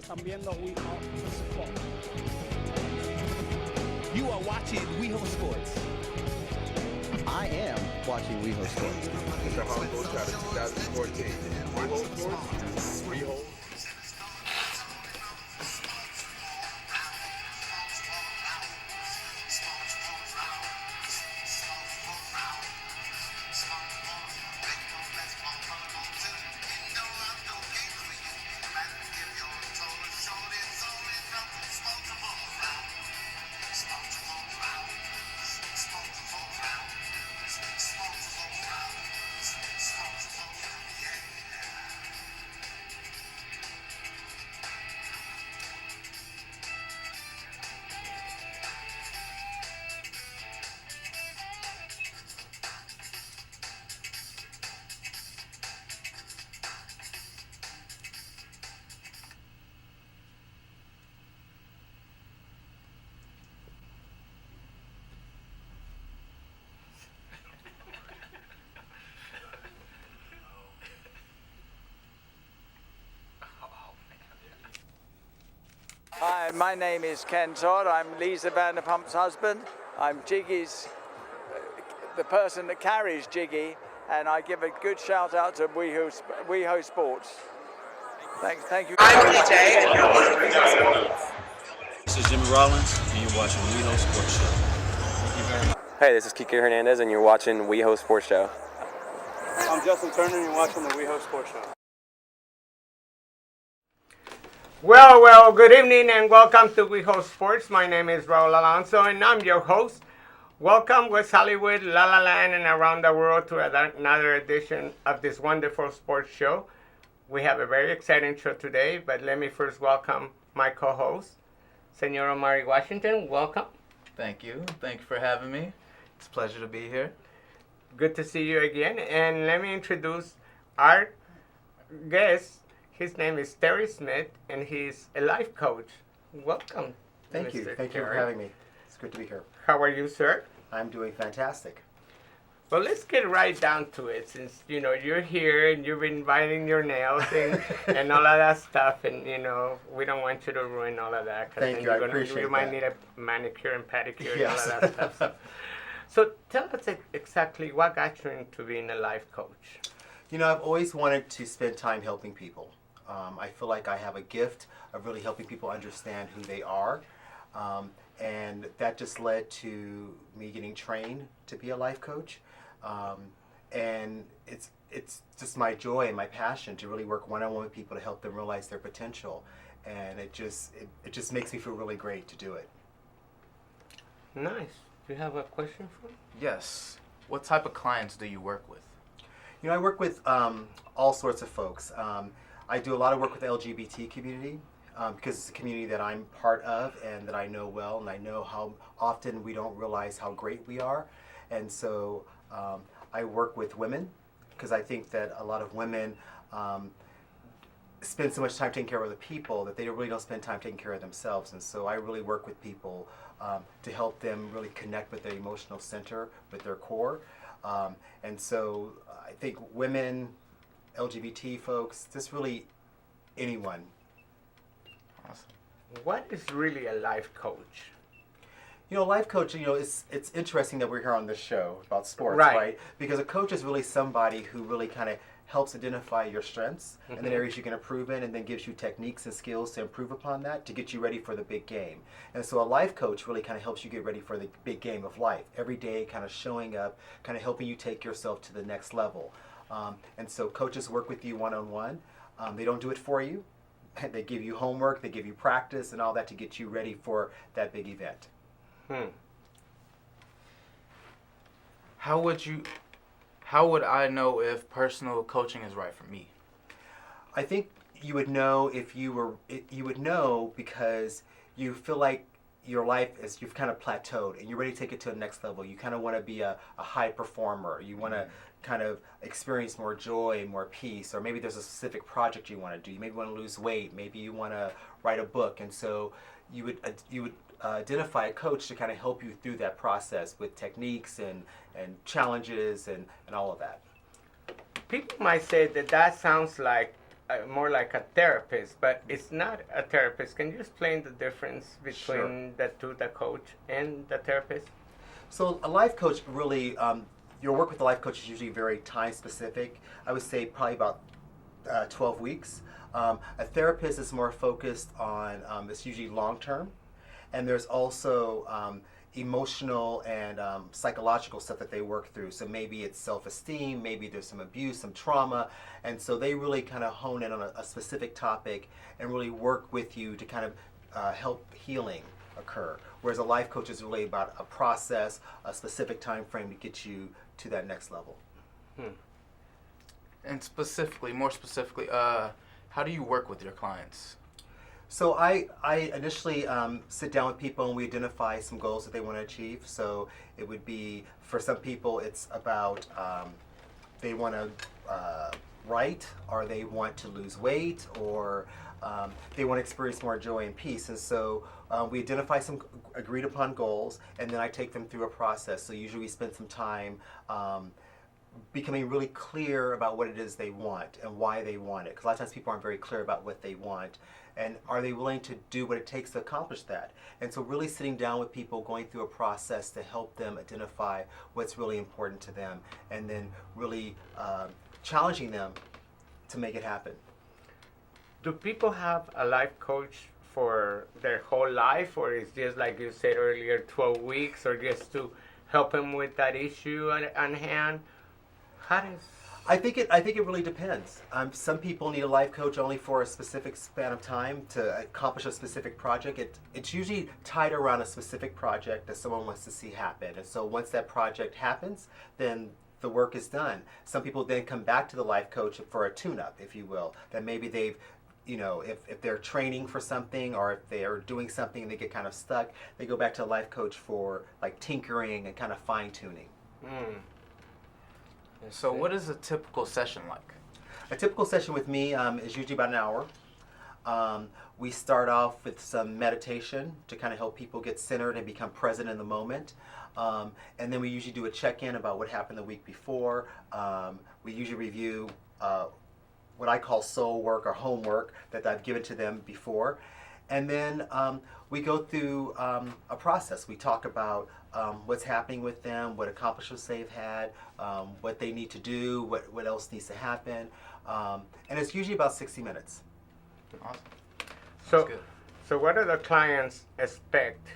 Están viendo Weho Sport. You are watching Weho Sports. I am watching Weho Sports. It's the Hongo Shot of 2014. Weho Sports. Weho. Hi, my name is Ken Todd. I'm Lisa Vanderpump's husband. I'm Jiggy's, the person that carries Jiggy, and I give a good shout out to Weho Sports. Thank you. I'm DJ. This is Jimmy Rollins, and you're watching Weho Sports Show. Thank you very much. Hey, this is Kike Hernandez, and you're watching Weho Sports Show. I'm Justin Turner, and you're watching the Weho Sports Show. Well, good evening and welcome to Weho Sports. My name is Raul Alonso and I'm your host. Welcome West Hollywood, La La Land, and around the world to another edition of this wonderful sports show. We have a very exciting show today, but let me first welcome my co-host, Senor Omari Washington. Welcome. Thank you. Thank you for having me. It's a pleasure to be here. Good to see you again. And let me introduce our guest. His name is TerrySmith, and he's a life coach. Welcome. Thank you. Mr. Thank you for Terry. having me. It's good to be here. How are you, sir? I'm doing fantastic. Well, let's get right down to it, since you're here and you've been inviting your nails and all of that stuff, and we don't want you to ruin all of that. Thank you. I appreciate you might that. need a manicure and pedicure Yes. and all of that stuff. So tell us exactly what got you into being a life coach. I've always wanted to spend time helping people. I feel like I have a gift of really helping people understand who they are. And that just led to me getting trained to be a life coach. And it's just my joy and my passion to really work one-on-one with people to help them realize their potential. And it just makes me feel really great to do it. Nice. Do you have a question for me? Yes. What type of clients do you work with? I work with all sorts of folks. I do a lot of work with the LGBT community because it's a community that I'm part of and that I know well, and I know how often we don't realize how great we are. And so I work with women because I think that a lot of women spend so much time taking care of other people that they really don't spend time taking care of themselves. And so I really work with people to help them really connect with their emotional center, with their core. And so I think women, LGBT folks, just really anyone. Awesome. What is really a life coach? Life coaching, it's interesting that we're here on this show about sports, Right. right? Because a coach is really somebody who really kind of helps identify your strengths and the areas you can improve in, and then gives you techniques and skills to improve upon that to get you ready for the big game. And so a life coach really kind of helps you get ready for the big game of life. Every day kind of showing up, kind of helping you take yourself to the next level. And so coaches work with you one-on-one. They don't do it for you. They give you homework, they give you practice and all that to get you ready for that big event. How would I know if personal coaching is right for me? I think you would know because you feel like your life is, you've kind of plateaued and you're ready to take it to the next level. You kind of want to be a high performer. You want to kind of experience more joy and more peace, or maybe there's a specific project you want to do. You maybe want to lose weight. Maybe you want to write a book, and so you would identify a coach to kind of help you through that process with techniques and challenges and all of that. People might say that sounds like more like a therapist, but it's not a therapist. Can you explain the difference between the two, the coach and the therapist? So a life coach really, your work with a life coach is usually very time specific. I would say probably about 12 weeks. A therapist is more focused on, it's usually long term. And there's also emotional and psychological stuff that they work through. So maybe it's self-esteem, maybe there's some abuse, some trauma. And so they really kind of hone in on a specific topic and really work with you to kind of help healing occur. Whereas a life coach is really about a process, a specific time frame to get you to that next level. And more specifically, how do you work with your clients? So I initially sit down with people and we identify some goals that they want to achieve. So it would be, for some people, it's about they want to write, or they want to lose weight, or they want to experience more joy and peace. And so we identify some agreed upon goals, and then I take them through a process. So usually we spend some time becoming really clear about what it is they want and why they want it. Because a lot of times people aren't very clear about what they want. And are they willing to do what it takes to accomplish that? And so really sitting down with people, going through a process to help them identify what's really important to them, and then really challenging them to make it happen. Do people have a life coach for their whole life, or is just like you said earlier, 12 weeks, or just to help them with that issue on hand? How does... I think it really depends. Some people need a life coach only for a specific span of time to accomplish a specific project. It's usually tied around a specific project that someone wants to see happen. And so once that project happens, then the work is done. Some people then come back to the life coach for a tune-up, if you will. That maybe they've, if they're training for something, or if they are doing something and they get kind of stuck, they go back to a life coach for like tinkering and kind of fine-tuning. So what is a typical session like? A typical session with me is usually about an hour. We start off with some meditation to kind of help people get centered and become present in the moment. And then we usually do a check-in about what happened the week before. We usually review what I call soul work or homework that I've given to them before. And then we go through a process. We talk about what's happening with them, what accomplishments they've had, what they need to do, what else needs to happen. And it's usually about 60 minutes. Awesome. So what do the clients expect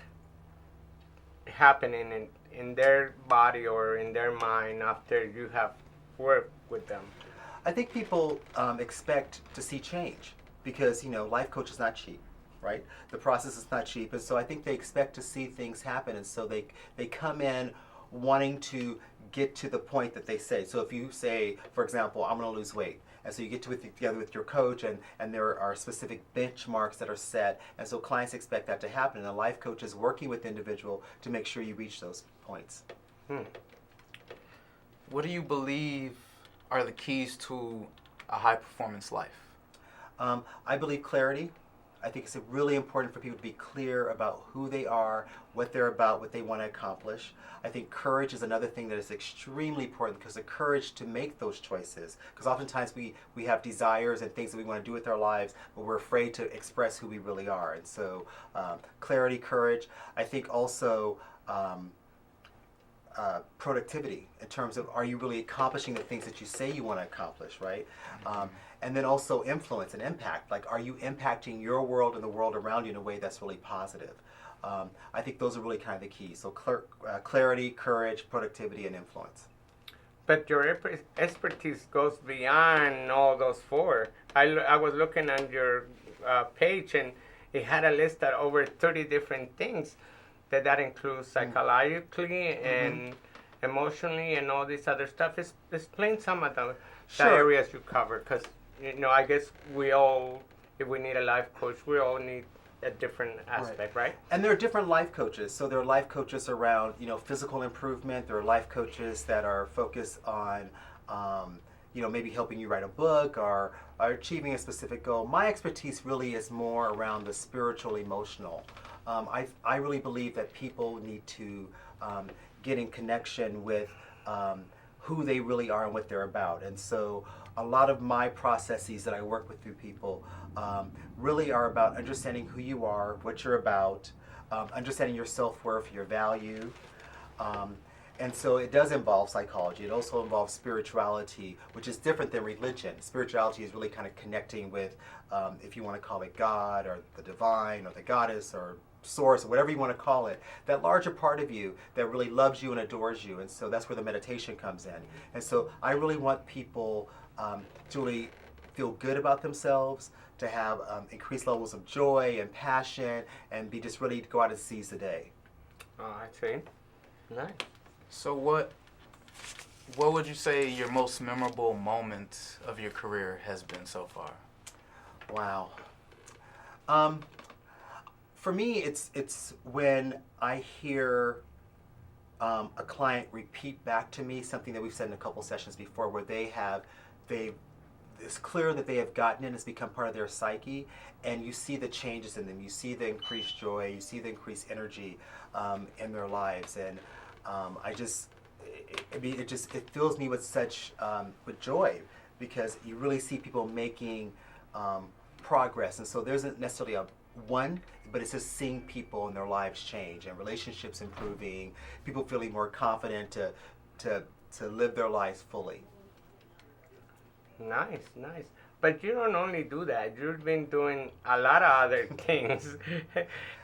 happening in their body or in their mind after you have worked with them? I think people expect to see change because, life coach is not cheap. Right? The process is not cheap, and so I think they expect to see things happen, and so they come in wanting to get to the point that they say. So if you say, for example, I'm going to lose weight, and so you get together with your coach, and there are specific benchmarks that are set, and so clients expect that to happen, and a life coach is working with the individual to make sure you reach those points. What do you believe are the keys to a high-performance life? I believe clarity. I think it's really important for people to be clear about who they are, what they're about, what they want to accomplish. I think courage is another thing that is extremely important, because the courage to make those choices. Because oftentimes we have desires and things that we want to do with our lives, but we're afraid to express who we really are. And so clarity, courage. I think also productivity, in terms of, are you really accomplishing the things that you say you want to accomplish, right? And then also influence and impact. Like, are you impacting your world and the world around you in a way that's really positive? I think those are really kind of the keys. So clarity, courage, productivity, and influence. But your expertise goes beyond all those four. I was looking on your page, and it had a list of over 30 different things that includes psychologically and emotionally and all this other stuff. Explain some of the areas you cover, because I guess we all, if we need a life coach, we all need a different aspect, right? And there are different life coaches. So there are life coaches around physical improvement. There are life coaches that are focused on maybe helping you write a book or achieving a specific goal. My expertise really is more around the spiritual, emotional. I really believe that people need to get in connection with who they really are and what they're about. And so a lot of my processes that I work with through people really are about understanding who you are, what you're about, understanding your self-worth, your value. And so it does involve psychology. It also involves spirituality, which is different than religion. Spirituality is really kind of connecting with, if you want to call it God or the divine or the goddess or source or whatever you want to call it, that larger part of you that really loves you and adores you. And so that's where the meditation comes in. And so I really want people to really feel good about themselves, to have increased levels of joy and passion, and be just ready to go out and seize the day. Oh, I see. Nice. So what would you say your most memorable moment of your career has been so far? Wow. For me, it's when I hear a client repeat back to me something that we've said in a couple sessions before, where it's clear that they have gotten it, it's become part of their psyche, and you see the changes in them. You see the increased joy, you see the increased energy in their lives, and it fills me with such with joy, because you really see people making progress. And so there isn't necessarily a one, but it's just seeing people and their lives change and relationships improving, people feeling more confident to live their lives fully. Nice, nice. But you don't only do that. You've been doing a lot of other things.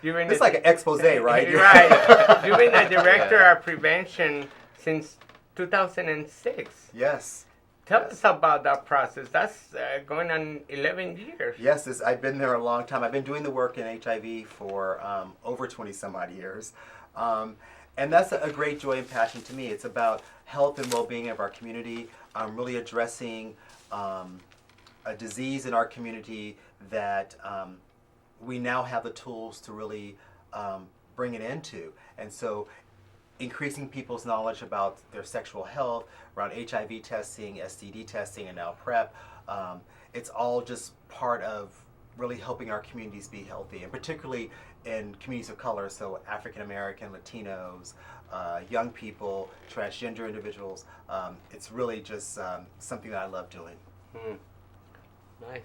It's like an expose, right? Right. You've been the director of prevention since 2006. Yes. Tell us about that process. That's going on 11 years. Yes, I've been there a long time. I've been doing the work in HIV for over 20 some odd years. And that's a great joy and passion to me. It's about health and well-being of our community, really addressing a disease in our community that we now have the tools to really bring an end to. And so increasing people's knowledge about their sexual health, around HIV testing, STD testing, and now PrEP, it's all just part of really helping our communities be healthy, and particularly in communities of color, so African American, Latinos, young people, transgender individuals. It's really just something that I love doing. Nice.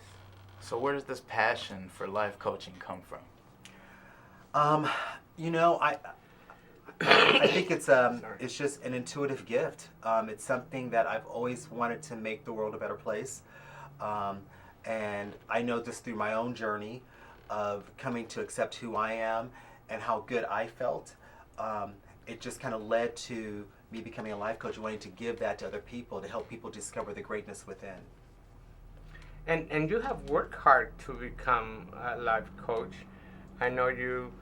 So where does this passion for life coaching come from? I think it's just an intuitive gift. It's something that I've always wanted to make the world a better place. And I know this through my own journey of coming to accept who I am and how good I felt. It just kind of led to me becoming a life coach, wanting to give that to other people, to help people discover the greatness within. And you have worked hard to become a life coach. I know you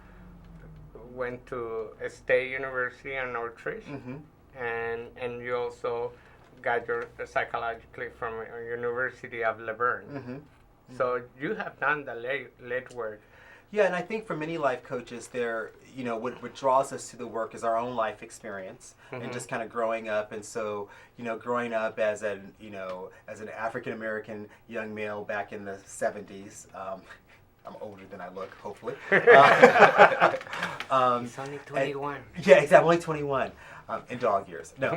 went to a state university in Northridge, and you also got your psychologically from a University of Laverne. So you have done the late work. Yeah, and I think for many life coaches, what draws us to the work is our own life experience and just kind of growing up. And so, growing up as an African American young male back in the 70s. I'm older than I look, hopefully. He's only 21. Yeah, exactly. I'm only 21 in dog years. No.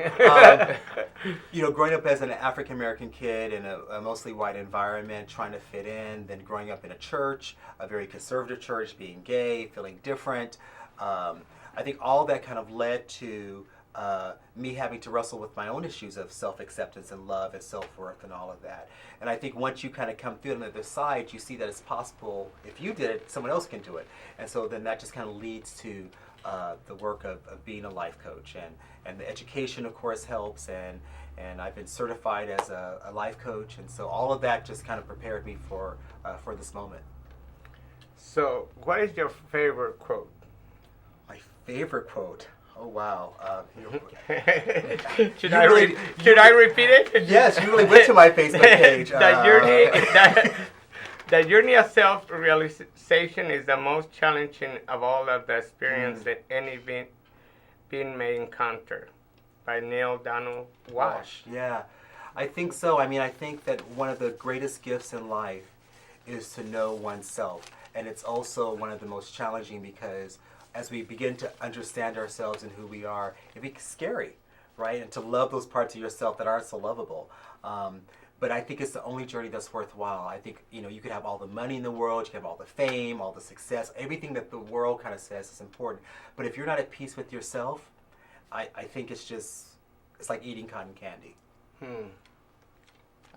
Growing up as an African American kid in a mostly white environment, trying to fit in, then growing up in a church, a very conservative church, being gay, feeling different. I think all that kind of led to me having to wrestle with my own issues of self-acceptance and love and self-worth and all of that. And I think once you kind of come through on the other side, you see that it's possible. If you did it, someone else can do it. And so then that just kind of leads to the work of being a life coach. And the education, of course, helps. And I've been certified as a life coach. And so all of that just kind of prepared me for this moment. So what is your favorite quote? My favorite quote? Oh, wow. Should I repeat it? Yes, you really went to my Facebook page. The journey of self-realization is the most challenging of all of the experience that any being may encounter. By Neil Donald Walsh. Yeah, I think so. I mean, I think that one of the greatest gifts in life is to know oneself. And it's also one of the most challenging, because as we begin to understand ourselves and who we are, it becomes scary, right? And to love those parts of yourself that aren't so lovable. But I think it's the only journey that's worthwhile. I think, you could have all the money in the world, you can have all the fame, all the success, everything that the world kind of says is important. But if you're not at peace with yourself, I think it's like eating cotton candy.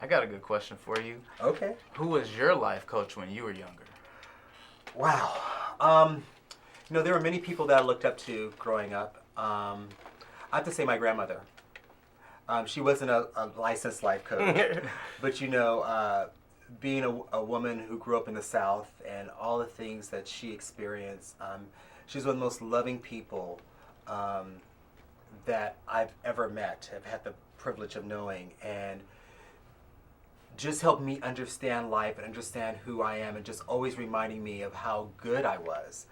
I got a good question for you. Okay. Who was your life coach when you were younger? Wow. There were many people that I looked up to growing up. I have to say my grandmother. She wasn't a licensed life coach, but being a woman who grew up in the South and all the things that she experienced, she's one of the most loving people that I've ever met, have had the privilege of knowing, and just helped me understand life and understand who I am, and just always reminding me of how good I was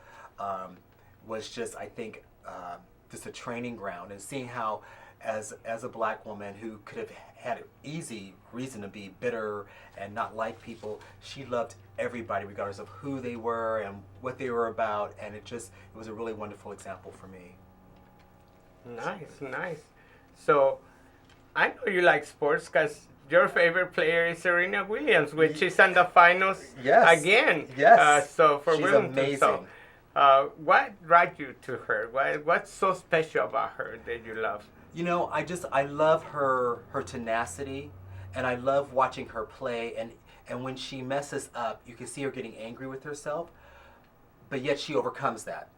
just, I think, just a training ground, and seeing how as a black woman who could have had an easy reason to be bitter and not like people, she loved everybody regardless of who they were and what they were about, and it was a really wonderful example for me. Nice. So, I know you like sports because your favorite player is Serena Williams, which is in the finals again. Yes. So for She's Wimbledon. amazing. So, what drives you to her? What's so special about her that you love? I love her tenacity, and I love watching her play, and when she messes up, you can see her getting angry with herself, but yet she overcomes that.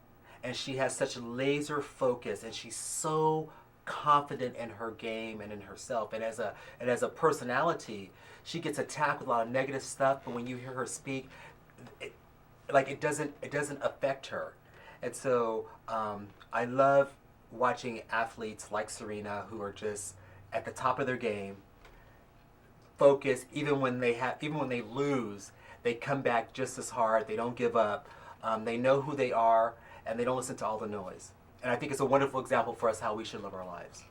And she has such laser focus, and she's so confident in her game and in herself. And as a personality, she gets attacked with a lot of negative stuff, but when you hear her speak, it doesn't affect her. And so I love watching athletes like Serena who are just at the top of their game, focused. Even when they lose, they come back just as hard. They don't give up. They know who they are, and they don't listen to all the noise. And I think it's a wonderful example for us how we should live our lives.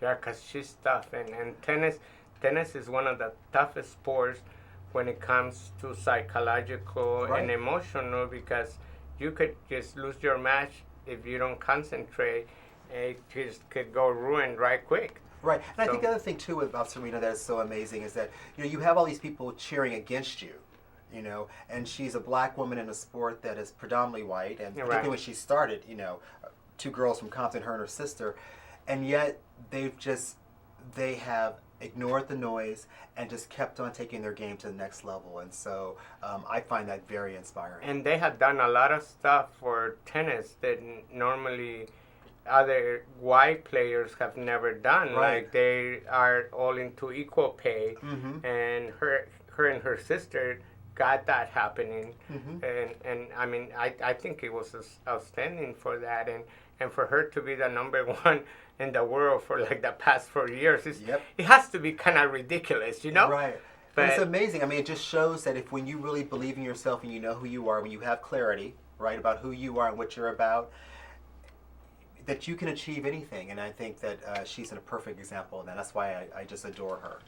Yeah, because she's tough, and tennis is one of the toughest sports when it comes to psychological and emotional, because you could just lose your match if you don't concentrate. It just could go ruined right quick. Right, and I think the other thing too about Serena that is so amazing is that you have all these people cheering against you, and she's a black woman in a sport that is predominantly white, and particularly when she started, two girls from Compton, her and her sister, and yet they have ignored the noise and just kept on taking their game to the next level, and so I find that very inspiring. And they have done a lot of stuff for tennis that normally other white players have never done. Like they are all into equal pay, and her and her sister got that happening, and I mean I think it was outstanding for that, and for her to be the number one in the world for like the past 4 years, it has to be kind of ridiculous, Right. But it's amazing. I mean, it just shows that when you really believe in yourself and you know who you are, when you have clarity, right, about who you are and what you're about, that you can achieve anything. And I think that she's a perfect example of that. That's why I just adore her.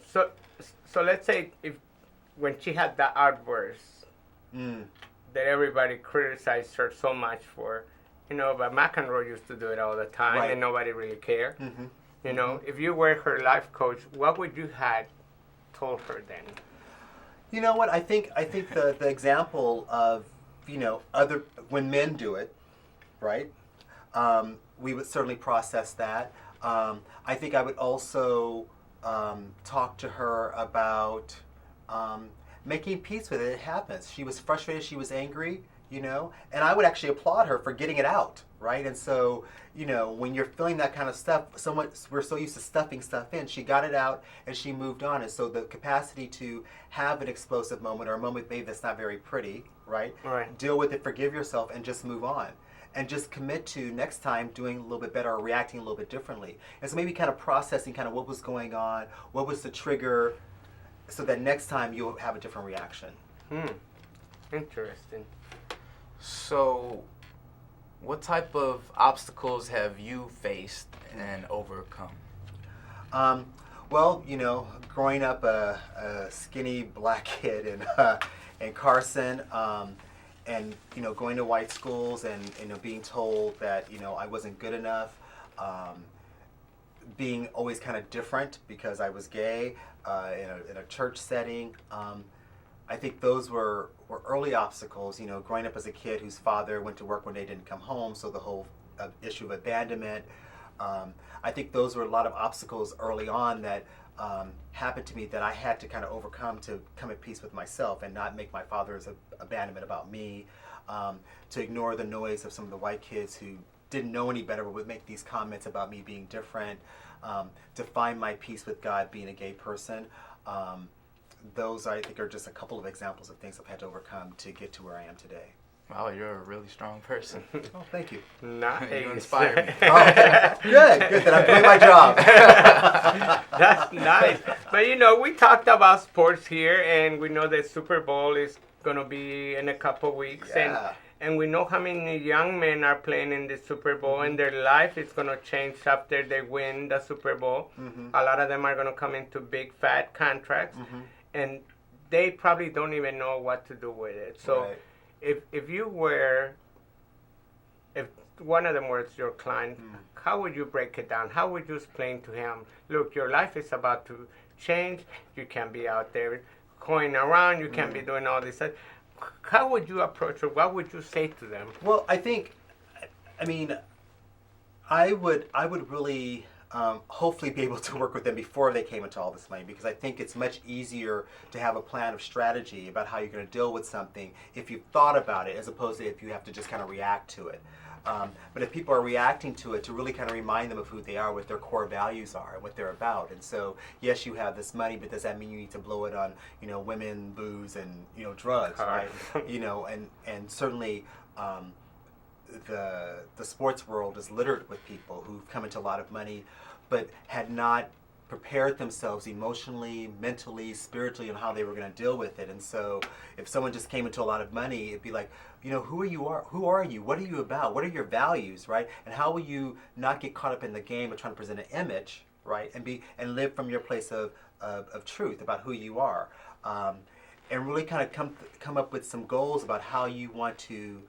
So let's say when she had that outburst that everybody criticized her so much for, but McEnroe used to do it all the time, and nobody really cared. If you were her life coach, what would you have told her then? You know what? I think the example of when men do it, right? We would certainly process that. I think I would also talk to her about making peace with it. It happens. She was frustrated. She was angry. And I would actually applaud her for getting it out, right? And so, when you're feeling that kind of stuff, we're so used to stuffing stuff in. She got it out and she moved on. And so the capacity to have an explosive moment, or a moment maybe that's not very pretty, right? Deal with it, forgive yourself, and just move on. And just commit to next time doing a little bit better or reacting a little bit differently. And so maybe kind of processing kind of what was going on, what was the trigger, so that next time you'll have a different reaction. Interesting. So, what type of obstacles have you faced and overcome? Well, growing up a skinny black kid in Carson, and going to white schools and being told that I wasn't good enough, being always kind of different because I was gay in a church setting. I think those were early obstacles, you know, growing up as a kid whose father went to work when they didn't come home, so the whole issue of abandonment. I think those were a lot of obstacles early on that happened to me that I had to kind of overcome to come at peace with myself and not make my father's abandonment about me, to ignore the noise of some of the white kids who didn't know any better but would make these comments about me being different, to find my peace with God being a gay person. Those, I think, are just a couple of examples of things I've had to overcome to get to where I am today. Wow, you're a really strong person. Oh, thank you. Nice. You inspire me. Oh, okay. Good that I'm doing my job. That's nice. But you know, we talked about sports here, and we know the Super Bowl is going to be in a couple weeks. Yeah. And we know how many young men are playing in the Super Bowl, and their life is going to change after they win the Super Bowl. A lot of them are going to come into big, fat contracts, and they probably don't even know what to do with it. So if one of them was your client, how would you break it down? How would you explain to him, look, your life is about to change. You can't be out there going around. You can't be doing all this stuff. How would you approach it? What would you say to them? Well, I think, I mean, I would really hopefully be able to work with them before they came into all this money, because I think it's much easier to have a plan of strategy about how you're going to deal with something if you've thought about it, as opposed to if you have to just kind of react to it. But if people are reacting to it, to really kind of remind them of who they are, what their core values are, and what they're about. And so, yes, you have this money, but does that mean you need to blow it on, you know, women, booze, and, you know, drugs, right? You know, and certainly the sports world is littered with people who've come into a lot of money, but had not prepared themselves emotionally, mentally, spiritually on how they were going to deal with it. And so if someone just came into a lot of money, it'd be like, you know, who are you? What are you about? What are your values, right? And how will you not get caught up in the game of trying to present an image, right? And live from your place of truth about who you are. And really kind of come up with some goals about how you want to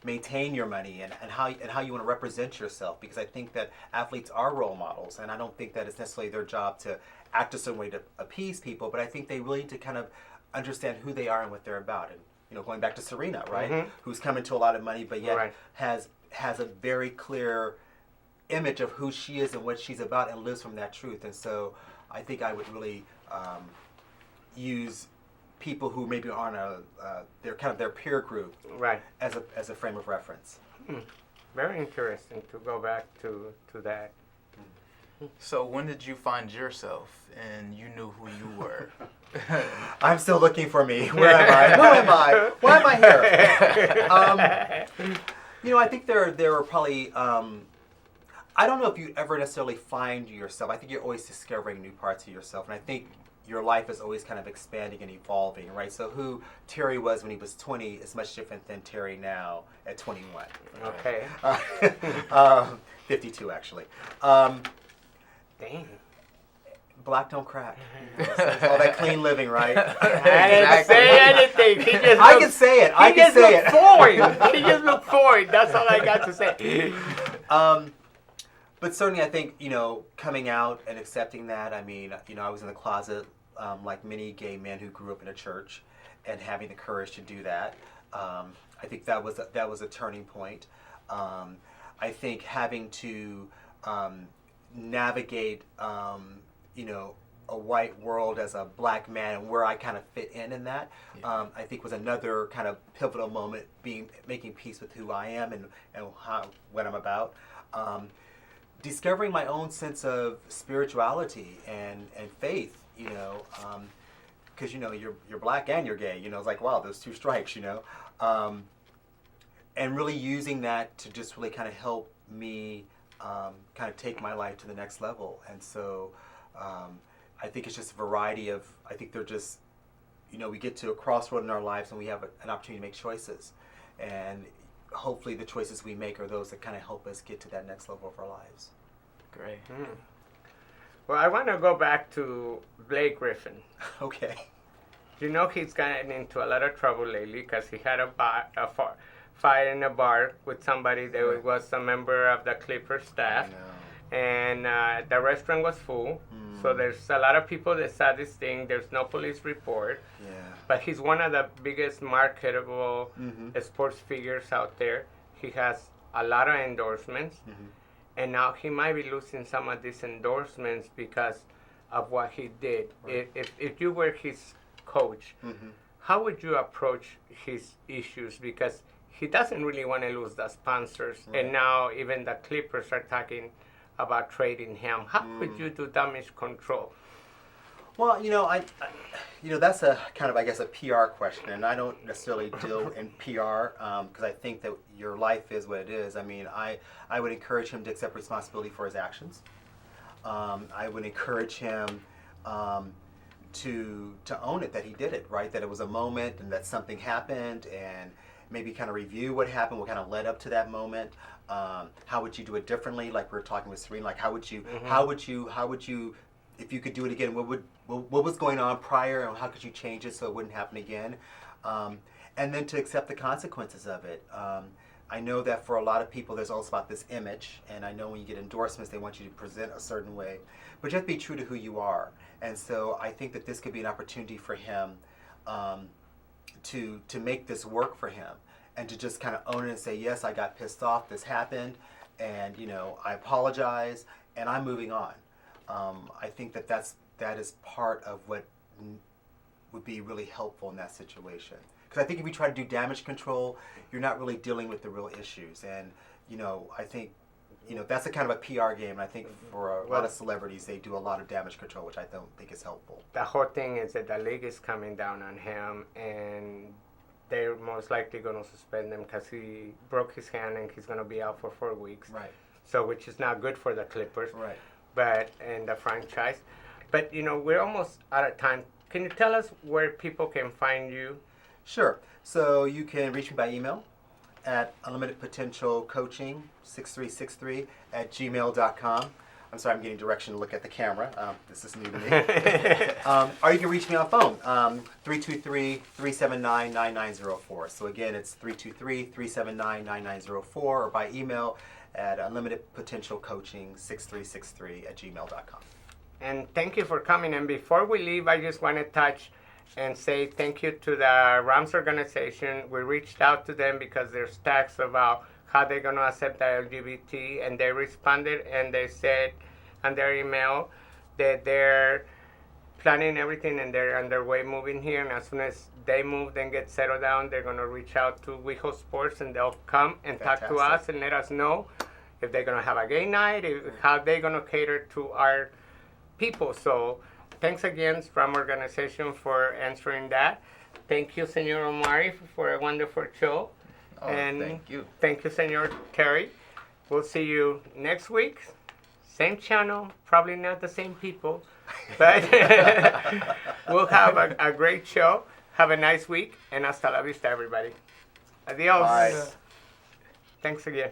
maintain your money and how you want to represent yourself, because I think that athletes are role models, and I don't think that it's necessarily their job to act a certain way to appease people, but I think they really need to kind of understand who they are and what they're about. And, you know, going back to Serena, right, who's come into a lot of money, but yet has a very clear image of who she is and what she's about, and lives from that truth. And so I think I would really use people who maybe aren't they're kind of their peer group, right, as a frame of reference. Very interesting to go back to that. So when did you find yourself and you knew who you were? I'm still looking for me. Where am I? Who am I? Why am I here? You know, I think there are probably. I don't know if you ever necessarily find yourself. I think you're always discovering new parts of yourself, and I think your life is always kind of expanding and evolving, right? So who Terry was when he was 20 is much different than Terry now at 21. Okay. 52 actually. Dang. Black don't crack. All that clean living, right? I didn't say anything. I can say it. I can say it. He just looked forward. That's all I got to say. But certainly, I think, you know, coming out and accepting that. I mean, you know, I was in the closet like many gay men who grew up in a church, and having the courage to do that. I think that was a turning point. I think having to navigate, you know, a white world as a black man and where I kind of fit in that, I think was another kind of pivotal moment, making peace with who I am and what I'm about. Discovering my own sense of spirituality and faith, you know, because, you know, you're black and you're gay, you know, it's like, wow, those two strikes, you know, and really using that to just really kind of help me kind of take my life to the next level. And so I think it's just a variety of, I think they're just, you know, we get to a crossroad in our lives and we have an opportunity to make choices, and hopefully the choices we make are those that kind of help us get to that next level of our lives. Great. Well, I want to go back to Blake Griffin. Okay. You know, he's gotten into a lot of trouble lately because he had a fight in a bar with somebody that was a member of the Clippers staff. and the restaurant was full. So there's a lot of people that saw this thing. There's no police report. Yeah. But he's one of the biggest marketable sports figures out there. He has a lot of endorsements. And now he might be losing some of these endorsements because of what he did. Right. If you were his coach, how would you approach his issues? Because he doesn't really want to lose the sponsors. Right. And now even the Clippers are talking about trading him. How would you do damage control? Well, I that's a kind of, I guess, a PR question, and I don't necessarily deal in PR because I think that your life is what it is. I mean, I would encourage him to accept responsibility for his actions. I would encourage him to own it, that he did it, right? That it was a moment and that something happened, and maybe kind of review what happened, what kind of led up to that moment. How would you do it differently? Like we were talking with Serene, like how would you, if you could do it again, what was going on prior, and how could you change it so it wouldn't happen again? And then to accept the consequences of it. I know that for a lot of people, there's also about this image, and I know when you get endorsements, they want you to present a certain way, but you have to be true to who you are. And so I think that this could be an opportunity for him to make this work for him, and to just kind of own it and say, yes, I got pissed off, this happened, and I apologize, and I'm moving on. I think that is part of what would be really helpful in that situation. Because I think if you try to do damage control, you're not really dealing with the real issues. And, I think, that's a kind of a PR game. And I think for a lot of celebrities, they do a lot of damage control, which I don't think is helpful. The whole thing is that the league is coming down on him, and they're most likely going to suspend him because he broke his hand and he's going to be out for 4 weeks. Right. So, which is not good for the Clippers. Right. But, and the franchise. But, we're almost out of time. Can you tell us where people can find you? Sure. So you can reach me by email at unlimitedpotentialcoaching6363@gmail.com. I'm sorry, I'm getting direction to look at the camera. This is new to me. Or you can reach me on phone, 323-379-9904. So again, it's 323-379-9904, or by email at unlimitedpotentialcoaching6363@gmail.com. And thank you for coming. And before we leave, I just want to touch and say thank you to the Rams organization. We reached out to them because there's talks about how they're going to accept the LGBT, and they responded and they said on their email that they're planning everything and they're underway moving here. And as soon as they move and get settled down, they're going to reach out to Weho Sports, and they'll come and talk to us and let us know if they're going to have a gay night, how they're going to cater to our people. So thanks again from organization for answering that. Thank you, Senor Omari, for a wonderful show. Oh, and thank you. Thank you, Senor Terry. We'll see you next week. Same channel, probably not the same people, but we'll have a great show. Have a nice week, and hasta la vista, everybody. Adios. Bye. Thanks again.